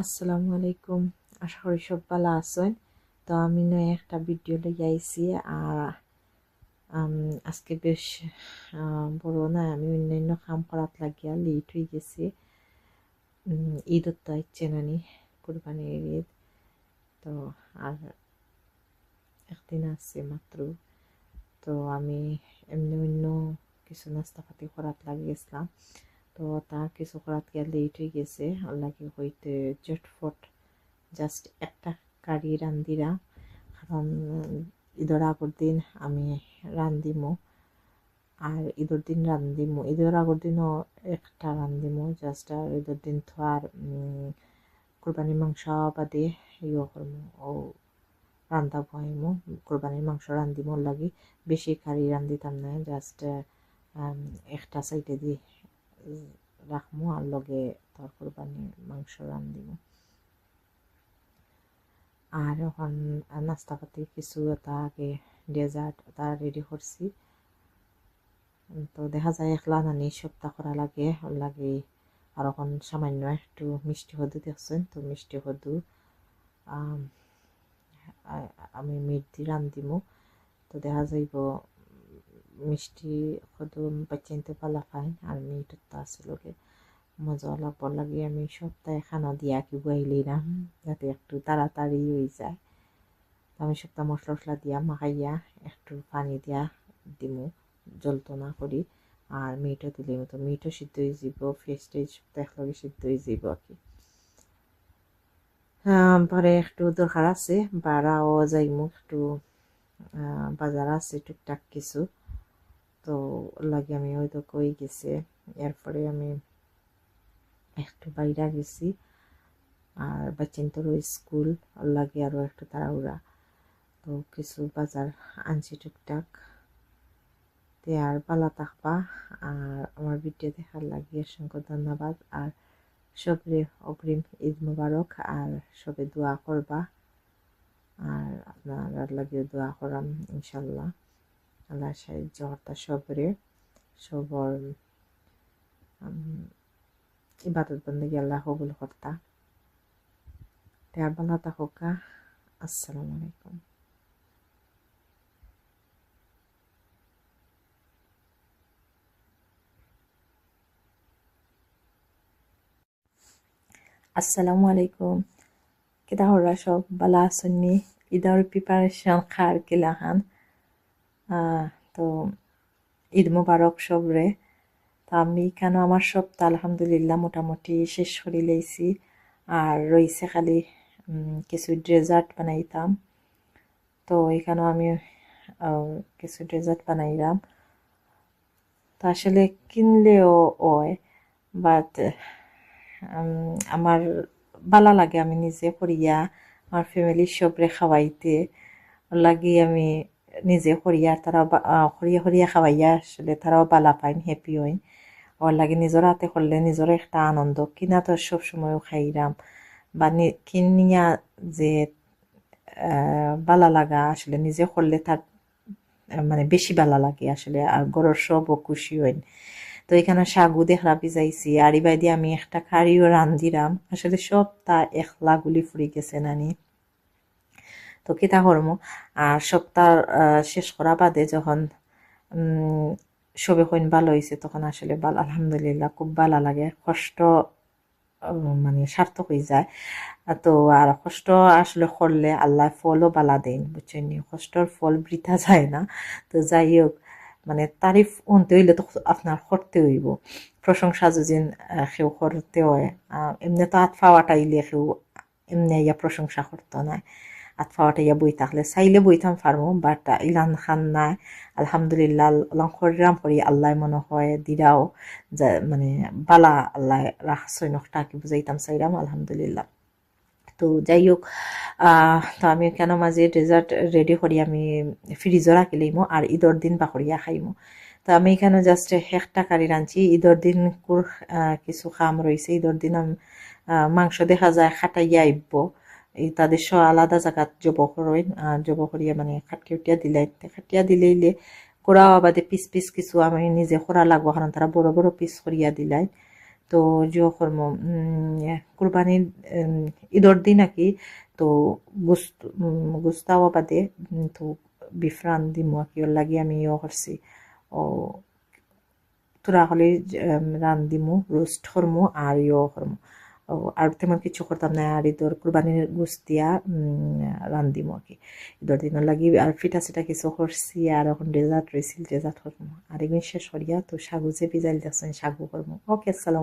আসসালামু আলাইকুম। আশা করি সব ভালো আছেন। তো আমি নয় একটা ভিডিও লইয়া আইছি। আর আজকে বেশ বড় না, আমি অন্যান্য কাম করাত লাগিয়া লেট হয়ে গেছি। ঈদত তো ইচ্ছে নানি, কুরবানির ঈদ। তো আর একদিন আছে মাত্র। তো আমি এমনি অন্য কিছু নাস্তা পাতি করাত লাগিয়েছিলাম। তো তা কিছু করাত গিয়া লেট হয়ে গেছে। ওর লাগে হইতে চটফট জাস্ট একটা কারি রান্দিরা। কারণ ঈদের আগর দিন আমি রান্দিমো, আর ঈদের দিন রান্দিমো, ঈদের আগর দিনও একটা রান্দিমো জাস্ট। আর ঈদের দিন তো আর কোরবানির মাংস বাদে ইয়ে করমো, ও রান্দা বহাইমো, কোরবানির মাংস রান্দিমোর লাগি বেশি কারি রান্দিতাম না। জাস্ট একটা সাইডে দিয়ে রাখমো আর লগে তোর কোরবানির মাংস রান্দিমো। আর এখন নাস্তাপাতি কিছু তা আগে ডেজার্ট তা রেডি করছি। তো দেখা যায় একলা নানি সপ্তাহ করা লাগে, ওর লাগে আর এখন সামান্য একটু মিষ্টি হদু দেখছেন। তো মিষ্টি হদু আমি মিট দিয়ে রান্ধিমো। তো দেখা যাইব মিষ্টি হদু বাচ্চাইতে পালা খাই আর মিট তো আছে লোকে মজা লাগবার লাগে। আমি সপ্তাহে খানা দিয়া কি বইলি না যাতে একটু তাড়াতাড়ি হয়ে যায়। আমি সপ্তাহ মশলা টশলা দিয়া মাখাইয়া একটু পানি দিয়া দিমু, জ্বলতো না করি। আর মিটও দিলে মতো মিটও সিদ্ধ হয়ে যাব, ফিশ টেজ একলগে সিদ্ধ হয়ে যাব আর কি। পরে একটু দরকার আছে, বাড়াও যাইমু একটু, বাজার আছে টুকটাক কিছু। তো লাগে আমি হয়তো কই গেছে। এরপরে আমি একটু বাইরে গেছি। আর বাচ্চান্তরও স্কুল লাগে আরও একটু তাড়াহুড়া। তো কিছু বাজার আনছি টুকটাক। তে আর ভালো থাকবা। আর আমার ভিডিও দেখার লাগে অসংখ্য ধন্যবাদ। আর সবরে অগ্রিম ঈদ মুবারক। আর সবে দোয়া করবা, আর আপনার লাগে দোয়া করাম ইনশাল্লাহ। আল্লাহ সাহায্য হর্তা সবরে, সবর ইবাদত বন্দেগী আল্লাহ কবুল কর্তা। তে আর ভালো থাকা। আসসালামু আলাইকুম। আসসালামু আলাইকুম। কিতা হরা সব বালা আসন্নি? ঈদের প্রিপারেশন খার কিলাহান? তো ঈদ মুবারক সবরে। তো আমি কেন আমার সপ্তাহ আলহামদুলিল্লাহ মোটামুটি শেষ করে লইছি। আর রইছে খালি কিছু ডেজার্ট বানাইতাম। তো এখানে আমি কিছু ডেজার্ট বানাইলাম। তো আসলে কিনলেও হয়, বাট আমার ভালো লাগে আমি নিজে করিয়া আমার ফ্যামিলির সবরে খাওয়াইতে লাগি। আমি নিজে করিয়া তারা করিয়া করিয়া খাওয়াইয়া আসলে তারাও বালা পাইন, হ্যাপি হইন। ওর লাগে নিজের হাতে করলে নিজের একটা আনন্দ। কিনা তো সবসময় খাইরাম বা কিনিয়া যে বালা লাগা আসলে নিজে করলে তার মানে বেশি বালা লাগে আসলে। আর গরর সবও খুশি হইন। তো এখানে সাগু দেখরা ভিজাইছি আর ইবাই দিয়ে আমি একটা কারিও রান্ধিরাম। আসলে সব তা একলা গুলি ফুরি গেছে নানি। তো কিতা করমু। আর সপ্তাহ শেষ করা বাদে যখন সবে কইন ভালো হয়েছে তখন আসলে আলহামদুলিল্লাহ খুব ভালো লাগে। কষ্ট মানে সার্থক হয়ে যায়। তো আর কষ্ট আসলে করলে আল্লাহ ফলও বালা দেন, বুঝছেন? কষ্টর ফল বৃথা যায় না। তো যাই হোক, মানে তারিফ অনতে হইলে তো আপনার করতে হইব। প্রশংসা যদি কেউ করতে হয়, এমনি তো আতফাওয়াটা ইলে কেউ এমনি ইয়া প্রশংসা করতো না। আতফাওয়াটা ইয়া বই থাকলে চাইলে বইতাম পারবো, বাট ইলান খান নাই। আলহামদুলিল্লাহ অলঙ্করাম করি আল্লাহ মনে হয় দিরাও মানে বালা আল্লাহ রাখছই নকটা কি বুঝাইতাম চাইরাম আলহামদুলিল্লাহ। তো যাই হোক, তো আমি কেন মাঝে ডেজার্ট রেডি করি আমি ফ্রিজও রাখি লইমো আর ঈদর দিন বাকরিয়া খাইমো। তো আমি এখানে জাস্ট একটা কারি রাঁধছি। ঈদর দিন কিছু খাম রয়েছে। ঈদর দিন মাংস দেখা যায় খাটাইয়া আইব, এই তাদের সব আলাদা জায়গাত জব করেন। জব করিয়া মানে খাটিয়া দিলাই, খাটিয়া দিলেইলে কোড়া বাদে পিস পিস কিছু আমি নিজে করা লাগবো, কারণ তারা বড় বড় পিস করিয়া দিলাই। তো জিও করম কুরবানির ঈদর দিন আর কি। তো গুস্তাও বাদে তো বিফ রান্ধিমু আর কি, ওর লাগি আমি ইয়ে করছি ও তোরা হলে রান্ধিমু, রোস্ট করমু আর ইয়ে করমু। আর তেমন কিছু করতাম না, আর ঈদর কুরবানির গোস্ত দিয়া রান্ধিমু আর কি ঈদর দিনের লাগি। আর ফিটা সিটা কিছু করছি, আর এখন ডেজার্ট রয়েছিল, ডেজার্ট করবো। আর এগুলো শেষ করিয়া তো সাগু যে ভিজাইল দেখছেন সাগু করবো। ওকে, আসসালামু আলাইকুম।